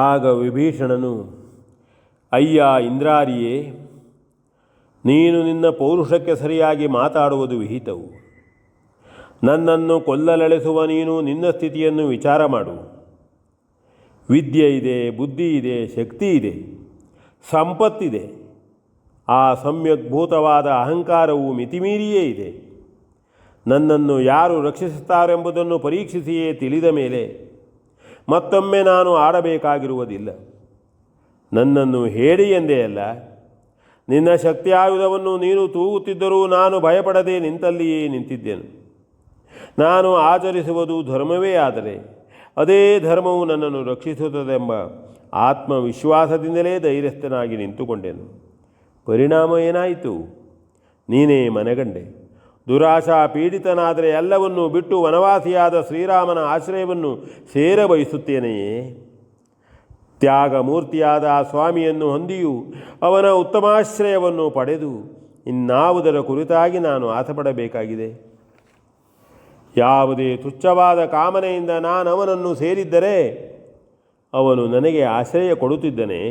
ಆಗ ವಿಭೀಷಣನು, ಅಯ್ಯ ಇಂದ್ರಾರಿಯೇ, ನೀನು ನಿನ್ನ ಪೌರುಷಕ್ಕೆ ಸರಿಯಾಗಿ ಮಾತಾಡುವುದು ವಿಹಿತವು. ನನ್ನನ್ನು ಕೊಲ್ಲಲೆಳೆಸುವ ನೀನು ನಿನ್ನ ಸ್ಥಿತಿಯನ್ನು ವಿಚಾರ ಮಾಡು. ವಿದ್ಯೆ ಇದೆ, ಬುದ್ಧಿ ಇದೆ, ಶಕ್ತಿ ಇದೆ, ಸಂಪತ್ತಿದೆ. ಆ ಸಮ್ಯಕ್ಭೂತವಾದ ಅಹಂಕಾರವು ಮಿತಿಮೀರಿಯೇ ಇದೆ. ನನ್ನನ್ನು ಯಾರು ರಕ್ಷಿಸುತ್ತಾರೆಂಬುದನ್ನು ಪರೀಕ್ಷಿಸಿಯೇ ತಿಳಿದ ಮೇಲೆ ಮತ್ತೊಮ್ಮೆ ನಾನು ಆಡಬೇಕಾಗಿರುವುದಿಲ್ಲ. ನನ್ನನ್ನು ಹೇಳಿ ಎಂದೇ ಅಲ್ಲ, ನಿನ್ನ ಶಕ್ತಿಯಾಯುಧವನ್ನು ನೀನು ತೂಗುತ್ತಿದ್ದರೂ ನಾನು ಭಯಪಡದೆ ನಿಂತಲ್ಲಿಯೇ ನಿಂತಿದ್ದೆನು. ನಾನು ಆಚರಿಸುವುದು ಧರ್ಮವೇ ಆದರೆ ಅದೇ ಧರ್ಮವು ನನ್ನನ್ನು ರಕ್ಷಿಸುತ್ತದೆಂಬ ಆತ್ಮವಿಶ್ವಾಸದಿಂದಲೇ ಧೈರ್ಯಸ್ಥನಾಗಿ ನಿಂತುಕೊಂಡೆನು. ಪರಿಣಾಮ ಏನಾಯಿತು? ನೀನೇ ಮನೆಗಂಡೆ. ದುರಾಶಾ ಪೀಡಿತನಾದರೆ ಎಲ್ಲವನ್ನೂ ಬಿಟ್ಟು ವನವಾಸಿಯಾದ ಶ್ರೀರಾಮನ ಆಶ್ರಯವನ್ನು ಸೇರಬಯಸುತ್ತೇನೆಯೇ? ತ್ಯಾಗ ಮೂರ್ತಿಯಾದ ಆ ಸ್ವಾಮಿಯನ್ನು ಹೊಂದಿಯೂ ಅವನ ಉತ್ತಮಾಶ್ರಯವನ್ನು ಪಡೆದು ಇನ್ನಾವುದರ ಕುರಿತಾಗಿ ನಾನು ಆಸೆಪಡಬೇಕಾಗಿದೆ? ಯಾವುದೇ ತುಚ್ಛವಾದ ಕಾಮನೆಯಿಂದ ನಾನು ಅವನನ್ನು ಸೇರಿದ್ದರೆ ಅವನು ನನಗೆ ಆಶ್ರಯ ಕೊಡುತ್ತಿದ್ದನೆ.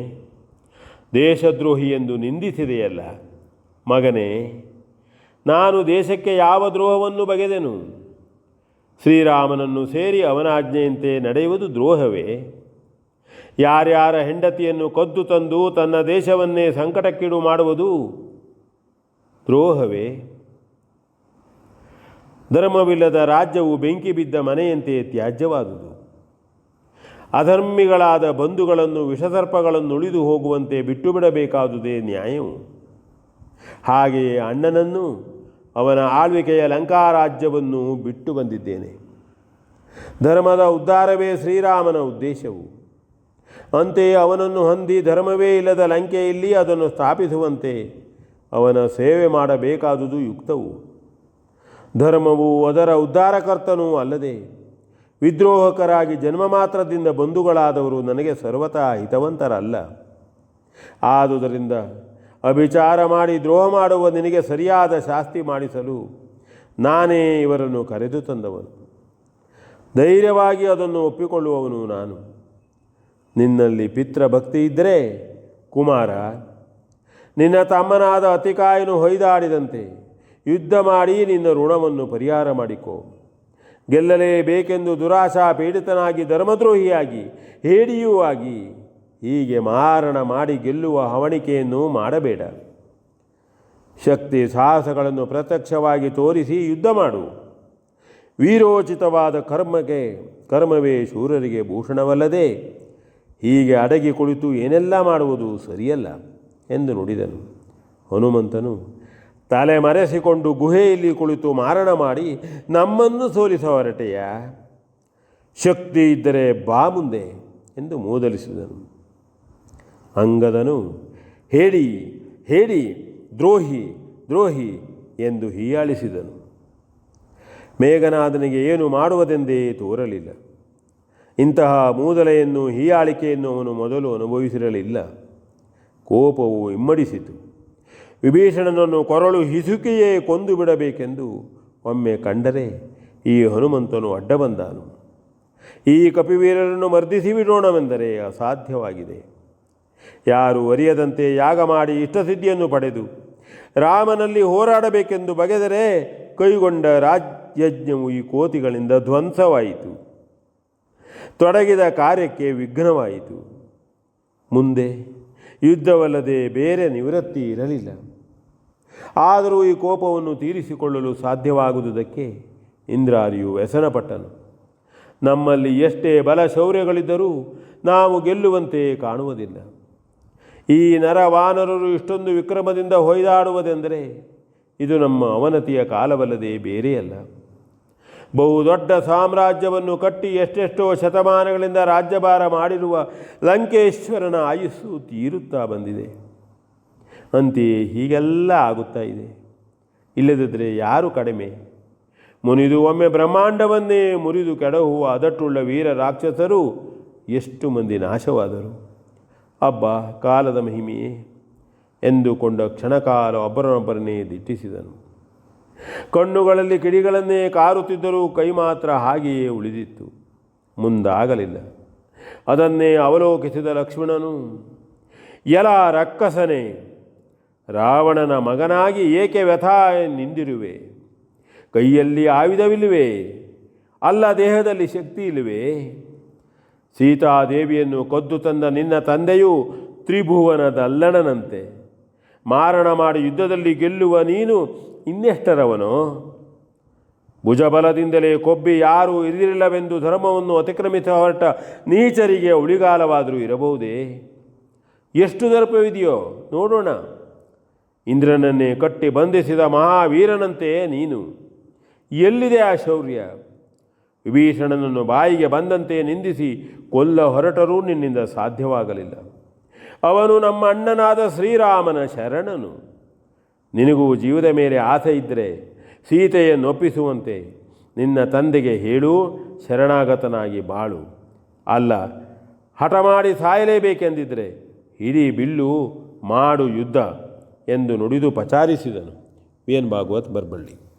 ದೇಶದ್ರೋಹಿ ಎಂದು ನಿಂದಿಸಿದೆಯಲ್ಲ ಮಗನೇ, ನಾನು ದೇಶಕ್ಕೆ ಯಾವ ದ್ರೋಹವನ್ನು ಬಗೆದೆನು? ಶ್ರೀರಾಮನನ್ನು ಸೇರಿ ಅವನ ಆಜ್ಞೆಯಂತೆ ನಡೆಯುವುದು ದ್ರೋಹವೇ? ಯಾರ್ಯಾರ ಹೆಂಡತಿಯನ್ನು ಕದ್ದು ತಂದು ತನ್ನ ದೇಶವನ್ನೇ ಸಂಕಟಕ್ಕೀಡು ಮಾಡುವುದು ದ್ರೋಹವೇ? ಧರ್ಮವಿಲ್ಲದ ರಾಜ್ಯವು ಬೆಂಕಿ ಬಿದ್ದ ಮನೆಯಂತೆ ತ್ಯಾಜ್ಯವಾದುದು. ಅಧರ್ಮಿಗಳಾದ ಬಂಧುಗಳನ್ನು ವಿಷಸರ್ಪಗಳನ್ನು ಉಳಿದು ಹೋಗುವಂತೆ ಬಿಟ್ಟು ಬಿಡಬೇಕಾದುದೇ ನ್ಯಾಯವು. ಹಾಗೆಯೇ ಅಣ್ಣನನ್ನು ಅವನ ಆಳ್ವಿಕೆಯ ಲಂಕಾರಾಜ್ಯವನ್ನು ಬಿಟ್ಟು ಬಂದಿದ್ದೇನೆ. ಧರ್ಮದ ಉದ್ಧಾರವೇ ಶ್ರೀರಾಮನ ಉದ್ದೇಶವು. ಅಂತೆಯೇ ಅವನನ್ನು ಹೊಂದಿ ಧರ್ಮವೇ ಇಲ್ಲದ ಲಂಕೆಯಲ್ಲಿ ಅದನ್ನು ಸ್ಥಾಪಿಸುವಂತೆ ಅವನ ಸೇವೆ ಮಾಡಬೇಕಾದುದು ಯುಕ್ತವು. ಧರ್ಮವು ಅದರ ಉದ್ಧಾರಕರ್ತನೂ ಅಲ್ಲದೆ ವಿದ್ರೋಹಕರಾಗಿ ಜನ್ಮ ಮಾತ್ರದಿಂದ ಬಂಧುಗಳಾದವರು ನನಗೆ ಸರ್ವತಾ ಹಿತವಂತರಲ್ಲ. ಆದುದರಿಂದ ಅಭಿಚಾರ ಮಾಡಿ ದ್ರೋಹ ಮಾಡುವ ನಿನಗೆ ಸರಿಯಾದ ಶಾಸ್ತಿ ಮಾಡಿಸಲು ನಾನೇ ಇವರನ್ನು ಕರೆದು ತಂದವನು. ಧೈರ್ಯವಾಗಿ ಅದನ್ನು ಒಪ್ಪಿಕೊಳ್ಳುವವನು ನಾನು. ನಿನ್ನಲ್ಲಿ ಪಿತೃಭಕ್ತಿ ಇದ್ದರೆ ಕುಮಾರ, ನಿನ್ನ ತಮ್ಮನಾದ ಅತಿಕಾಯನು ಹೊಯ್ದಾಡಿದಂತೆ ಯುದ್ಧ ಮಾಡಿ ನಿನ್ನ ಋಣವನ್ನು ಪರಿಹಾರ ಮಾಡಿಕೋ. ಗೆಲ್ಲಲೇಬೇಕೆಂದು ದುರಾಶಾ ಪೀಡಿತನಾಗಿ ಧರ್ಮದ್ರೋಹಿಯಾಗಿ ಹೇಡಿಯೂ ಆಗಿ ಹೀಗೆ ಮಾರಣ ಮಾಡಿ ಗೆಲ್ಲುವ ಹವಣಿಕೆಯನ್ನು ಮಾಡಬೇಡ. ಶಕ್ತಿ ಸಾಹಸಗಳನ್ನು ಪ್ರತ್ಯಕ್ಷವಾಗಿ ತೋರಿಸಿ ಯುದ್ಧ ಮಾಡು. ವೀರೋಚಿತವಾದ ಕರ್ಮವೇ ಶೂರರಿಗೆ ಭೂಷಣವಲ್ಲದೆ ಹೀಗೆ ಅಡಗಿ ಕುಳಿತು ಏನೆಲ್ಲ ಮಾಡುವುದು ಸರಿಯಲ್ಲ ಎಂದು ನುಡಿದನು. ಹನುಮಂತನು ತಲೆ ಮರೆಸಿಕೊಂಡು ಗುಹೆಯಲ್ಲಿ ಕುಳಿತು ಮಾರಣ ಮಾಡಿ ನಮ್ಮನ್ನು ಸೋಲಿಸ ಹೊರಟೆಯ? ಶಕ್ತಿ ಇದ್ದರೆ ಬಾ ಮುಂದೆ ಎಂದು ಮೂದಲಿಸಿದನು. ಅಂಗದನು ಹೇಳಿ ಹೇಳಿ ದ್ರೋಹಿ ದ್ರೋಹಿ ಎಂದು ಹೀಯಾಳಿಸಿದನು. ಮೇಘನಾದನಿಗೆ ಏನು ಮಾಡುವುದೆಂದೇ ತೋರಲಿಲ್ಲ. ಇಂತಹ ಮೂದಲೆಯನ್ನು ಹೀಯಾಳಿಕೆಯನ್ನು ಅವನು ಮೊದಲು ಅನುಭವಿಸಿರಲಿಲ್ಲ. ಕೋಪವು ಇಮ್ಮಡಿಸಿತು. ವಿಭೀಷಣನನ್ನು ಕೊರಳು ಹಿಸುಕಿಯೇ ಕೊಂದು ಬಿಡಬೇಕೆಂದು ಒಮ್ಮೆ ಕಂಡರೆ ಈ ಹನುಮಂತನು ಅಡ್ಡ ಬಂದಾನು. ಈ ಕಪಿವೀರರನ್ನು ಮರ್ದಿಸಿ ಬಿಡೋಣವೆಂದರೆ ಅಸಾಧ್ಯವಾಗಿದೆ. ಯಾರು ಅರಿಯದಂತೆ ಯಾಗ ಮಾಡಿ ಇಷ್ಟಸಿದ್ಧಿಯನ್ನು ಪಡೆದು ರಾಮನಲ್ಲಿ ಹೋರಾಡಬೇಕೆಂದು ಬಗೆದರೆ ಕೈಗೊಂಡ ರಾಜ್ಯಜ್ಞವು ಈ ಕೋತಿಗಳಿಂದ ಧ್ವಂಸವಾಯಿತು. ತೊಡಗಿದ ಕಾರ್ಯಕ್ಕೆ ವಿಘ್ನವಾಯಿತು. ಮುಂದೆ ಯುದ್ಧವಲ್ಲದೆ ಬೇರೆ ನಿವೃತ್ತಿ ಇರಲಿಲ್ಲ. ಆದರೂ ಈ ಕೋಪವನ್ನು ತೀರಿಸಿಕೊಳ್ಳಲು ಸಾಧ್ಯವಾಗುವುದಕ್ಕೆ ಇಂದ್ರಾರಿಯು ವ್ಯಸನಪಟ್ಟನು. ನಮ್ಮಲ್ಲಿ ಎಷ್ಟೇ ಬಲ ಶೌರ್ಯಗಳಿದ್ದರೂ ನಾವು ಗೆಲ್ಲುವಂತೆ ಕಾಣುವುದಿಲ್ಲ. ಈ ನರವಾನರರು ಇಷ್ಟೊಂದು ವಿಕ್ರಮದಿಂದ ಹೊಯ್ದಾಡುವುದೆಂದರೆ ಇದು ನಮ್ಮ ಅವನತಿಯ ಕಾಲವಲ್ಲದೆ ಬೇರೆಯಲ್ಲ. ಬಹುದೊಡ್ಡ ಸಾಮ್ರಾಜ್ಯವನ್ನು ಕಟ್ಟಿ ಎಷ್ಟೆಷ್ಟೋ ಶತಮಾನಗಳಿಂದ ರಾಜ್ಯಭಾರ ಮಾಡಿರುವ ಲಂಕೇಶ್ವರನ ಆಯುಸ್ಸು ತೀರುತ್ತಾ ಬಂದಿದೆ. ಅಂತೆಯೇ ಹೀಗೆಲ್ಲ ಆಗುತ್ತಾ ಇದೆ. ಇಲ್ಲದಿದ್ದರೆ ಯಾರು ಕಡಿಮೆ? ಮುನಿದು ಒಮ್ಮೆ ಬ್ರಹ್ಮಾಂಡವನ್ನೇ ಮುರಿದು ಕೆಡಹುವ ಅದಟ್ಟುಳ್ಳ ವೀರ ರಾಕ್ಷಸರು ಎಷ್ಟು ಮಂದಿ ನಾಶವಾದರು. ಅಬ್ಬ ಕಾಲದ ಮಹಿಮೆಯೇ ಎಂದುಕೊಂಡ ಕ್ಷಣಕಾಲ ಒಬ್ಬರನ್ನೊಬ್ಬರನ್ನೇ ದಿಟ್ಟಿಸಿದನು. ಕಣ್ಣುಗಳಲ್ಲಿ ಕಿಡಿಗಳನ್ನೇ ಕಾರುತ್ತಿದ್ದರೂ ಕೈ ಮಾತ್ರ ಹಾಗೆಯೇ ಉಳಿದಿತ್ತು. ಮುಂದಾಗಲಿಲ್ಲ. ಅದನ್ನೇ ಅವಲೋಕಿಸಿದ ಲಕ್ಷ್ಮಣನು, ಎಲ ರಕ್ಕಸನೆ, ರಾವಣನ ಮಗನಾಗಿ ಏಕೆ ವ್ಯಥಾ ನಿಂದಿರುವೆ? ಕೈಯಲ್ಲಿ ಆಯುಧವಿಲ್ಲವೇ? ಅಲ್ಲ, ದೇಹದಲ್ಲಿ ಶಕ್ತಿ ಇಲ್ಲವೇ? ಸೀತಾದೇವಿಯನ್ನು ಕೊದ್ದು ತಂದ ನಿನ್ನ ತಂದೆಯು ತ್ರಿಭುವನದಲ್ಲಣನಂತೆ. ಮಾರಣ ಮಾಡಿ ಯುದ್ಧದಲ್ಲಿ ಗೆಲ್ಲುವ ನೀನು ಇನ್ನೆಷ್ಟರವನೋ? ಭುಜಬಲದಿಂದಲೇ ಕೊಬ್ಬಿ ಯಾರೂ ಇರಲಿಲ್ಲವೆಂದು ಧರ್ಮವನ್ನು ಅತಿಕ್ರಮಿಸ ಹೊರಟ ನೀಚರಿಗೆ ಉಳಿಗಾಲವಾದರೂ ಇರಬಹುದೇ? ಎಷ್ಟು ದರ್ಪವಿದೆಯೋ ನೋಡೋಣ. ಇಂದ್ರನನ್ನೇ ಕಟ್ಟಿ ಬಂಧಿಸಿದ ಮಹಾವೀರನಂತೆ ನೀನು. ಎಲ್ಲಿದೆ ಆ ಶೌರ್ಯ? ವಿಭೀಷಣನನ್ನು ಬಾಯಿಗೆ ಬಂದಂತೆ ನಿಂದಿಸಿ ಕೊಲ್ಲ ಹೊರಟರೂ ನಿನ್ನಿಂದ ಸಾಧ್ಯವಾಗಲಿಲ್ಲ. ಅವನು ನಮ್ಮ ಅಣ್ಣನಾದ ಶ್ರೀರಾಮನ ಶರಣನು. ನಿನಗೂ ಜೀವದ ಮೇಲೆ ಆಸೆ ಇದ್ದರೆ ಸೀತೆಯನ್ನು ಒಪ್ಪಿಸುವಂತೆ ನಿನ್ನ ತಂದೆಗೆ ಹೇಳು, ಶರಣಾಗತನಾಗಿ ಬಾಳು. ಅಲ್ಲ, ಹಠ ಮಾಡಿ ಸಾಯಲೇಬೇಕೆಂದಿದ್ದರೆ ಹಿಡಿ ಬಿಲ್ಲು, ಮಾಡು ಯುದ್ಧ ಎಂದು ನುಡಿದು ಪಚಾರಿಸಿದನು. V N Bhagwat, Baraballi.